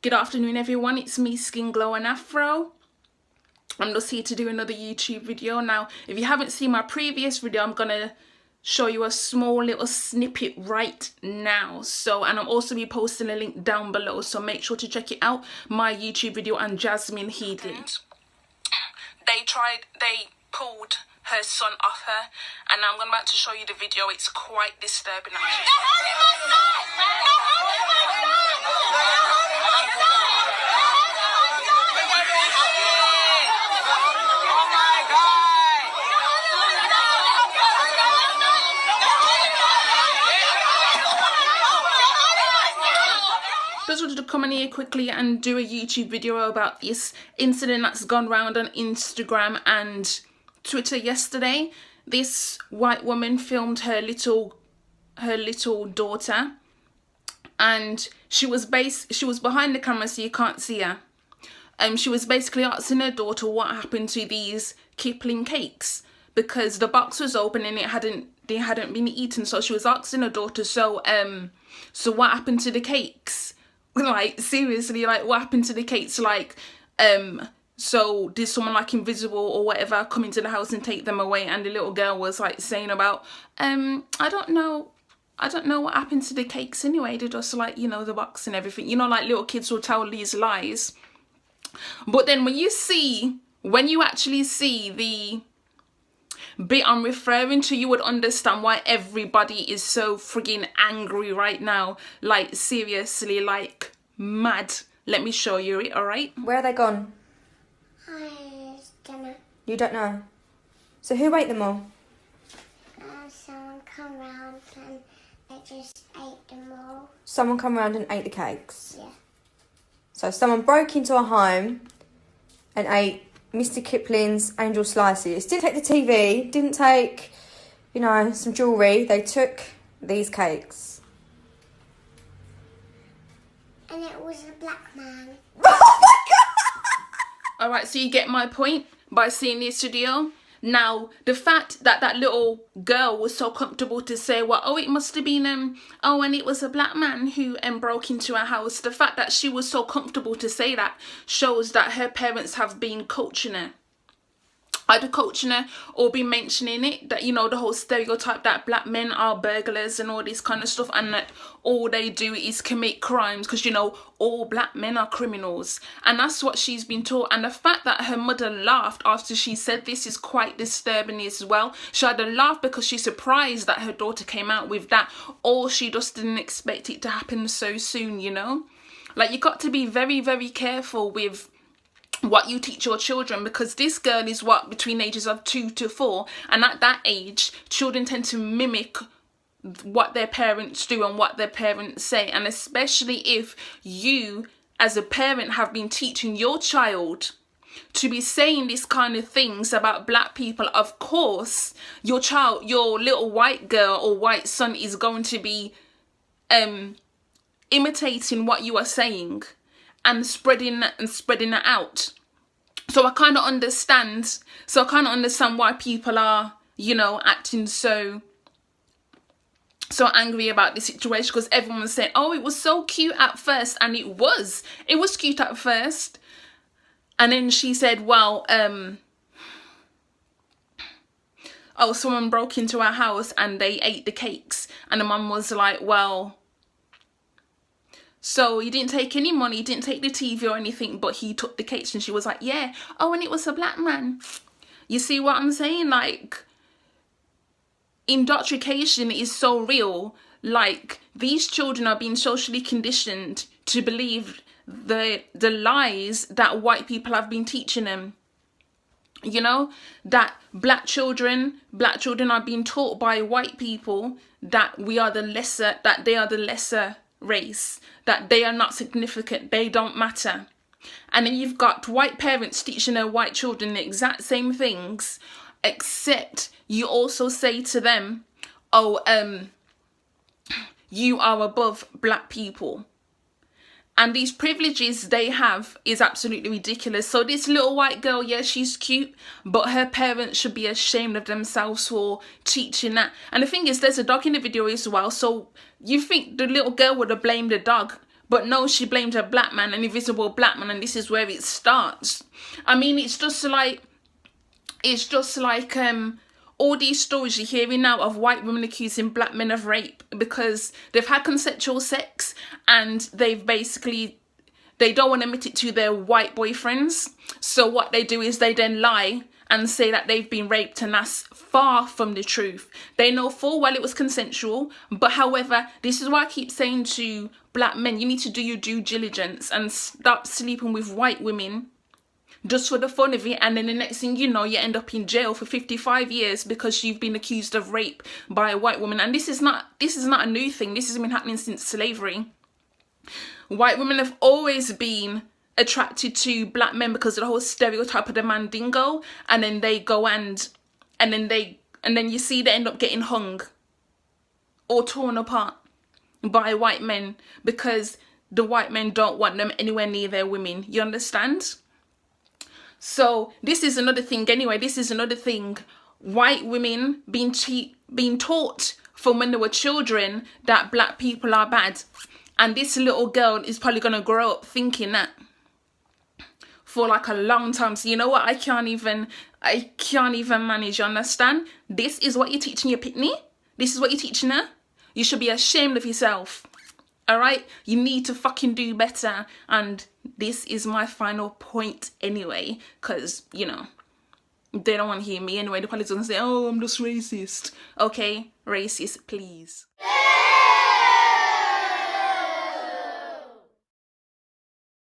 Good afternoon everyone, it's me Skin Glow and Afro. I'm just here to do another YouTube video. Now if you haven't seen my previous video, I'm gonna show you a small little snippet right now. And I'll also be posting a link down below, so make sure to check it out. My YouTube video on Jasmine Headley. They pulled her son off her, and I'm about to show you the video. It's quite disturbing actually. Just wanted to come in here quickly and do a YouTube video about this incident that's gone round on Instagram and Twitter yesterday. This white woman filmed her little daughter, and she was behind the camera, so you can't see her. She was basically asking her daughter what happened to these Kipling cakes, because the box was open and they hadn't been eaten. So she was asking her daughter, so what happened to the cakes? Like, seriously, like, what happened to the cakes? Like, so did someone like invisible or whatever come into the house and take them away? And the little girl was like saying about, I don't know what happened to the cakes anyway. They just, like, you know, the box and everything. You know, like, little kids will tell these lies. But then when you actually see the bit I'm referring to, you would understand why everybody is so frigging angry right now. Like, seriously, like, mad. Let me show you it, alright? Where are they gone? I don't know. You don't know? So who ate them all? Someone come round and they just ate them all. Someone come around and ate the cakes? Yeah. So someone broke into a home and ate Mr. Kipling's Angel Slices. Didn't take the TV, didn't take, you know, some jewellery. They took these cakes. And it was a black man. Oh my God! Alright, so you get my point by seeing this video. Now, the fact that that little girl was so comfortable to say, well, oh, it must have been, and it was a black man who broke into our house. The fact that she was so comfortable to say that shows that her parents have been coaching her. Either coaching her or been mentioning it, that, you know, the whole stereotype that black men are burglars and all this kind of stuff, and that all they do is commit crimes because, you know, all black men are criminals. And that's what she's been taught. And the fact that her mother laughed after she said this is quite disturbing as well. She had to laugh because she's surprised that her daughter came out with that, or she just didn't expect it to happen so soon, you know. Like, you got to be very, very careful with what you teach your children, because this girl is between ages of 2 to 4, and at that age children tend to mimic what their parents do and what their parents say. And especially if you as a parent have been teaching your child to be saying this kind of things about black people, of course your little white girl or white son is going to be imitating what you are saying and spreading that out. So I kind of understand why people are, you know, acting so angry about this situation, because everyone was saying, oh, it was so cute at first, and it was cute at first. And then she said, well, someone broke into our house and they ate the cakes. And the mum was like, well, so he didn't take any money, he didn't take the TV or anything, but he took the cakes. And she was like, yeah, and it was a black man. You see what I'm saying? Like, indoctrination is so real. Like, these children are being socially conditioned to believe the lies that white people have been teaching them. You know, that black children are being taught by white people that they are the lesser race, that they are not significant, they don't matter. And then you've got white parents teaching their white children the exact same things, except you also say to them, you are above black people. And these privileges they have is absolutely ridiculous. So this little white girl, yeah, she's cute, but her parents should be ashamed of themselves for teaching that. And the thing is, there's a dog in the video as well. So you think the little girl would have blamed the dog, But no, she blamed a black man, an invisible black man, and this is where it starts. I mean, it's just like all these stories you're hearing now of white women accusing black men of rape because they've had consensual sex and they don't want to admit it to their white boyfriends. So what they do is they then lie and say that they've been raped, and that's far from the truth. They know full well it was consensual, but however, this is why I keep saying to black men, you need to do your due diligence and stop sleeping with white women just for the fun of it, and then the next thing you know, you end up in jail for 55 years because you've been accused of rape by a white woman. And this is not a new thing. This has been happening since slavery. White women have always been attracted to black men because of the whole stereotype of the mandingo, and then they go and then you see they end up getting hung or torn apart by white men because the white men don't want them anywhere near their women. You understand? So this is another thing anyway. This is another thing. White women being taught from when they were children that black people are bad. And this little girl is probably going to grow up thinking that for like a long time. So you know what? I can't even manage. You understand? This is what you're teaching your pitney. This is what you're teaching her. You should be ashamed of yourself. All right? You need to fucking do better. And this is my final point anyway. Because, you know, they don't want to hear me anyway. They're probably going to say, oh, I'm just racist. Okay? Racist, please.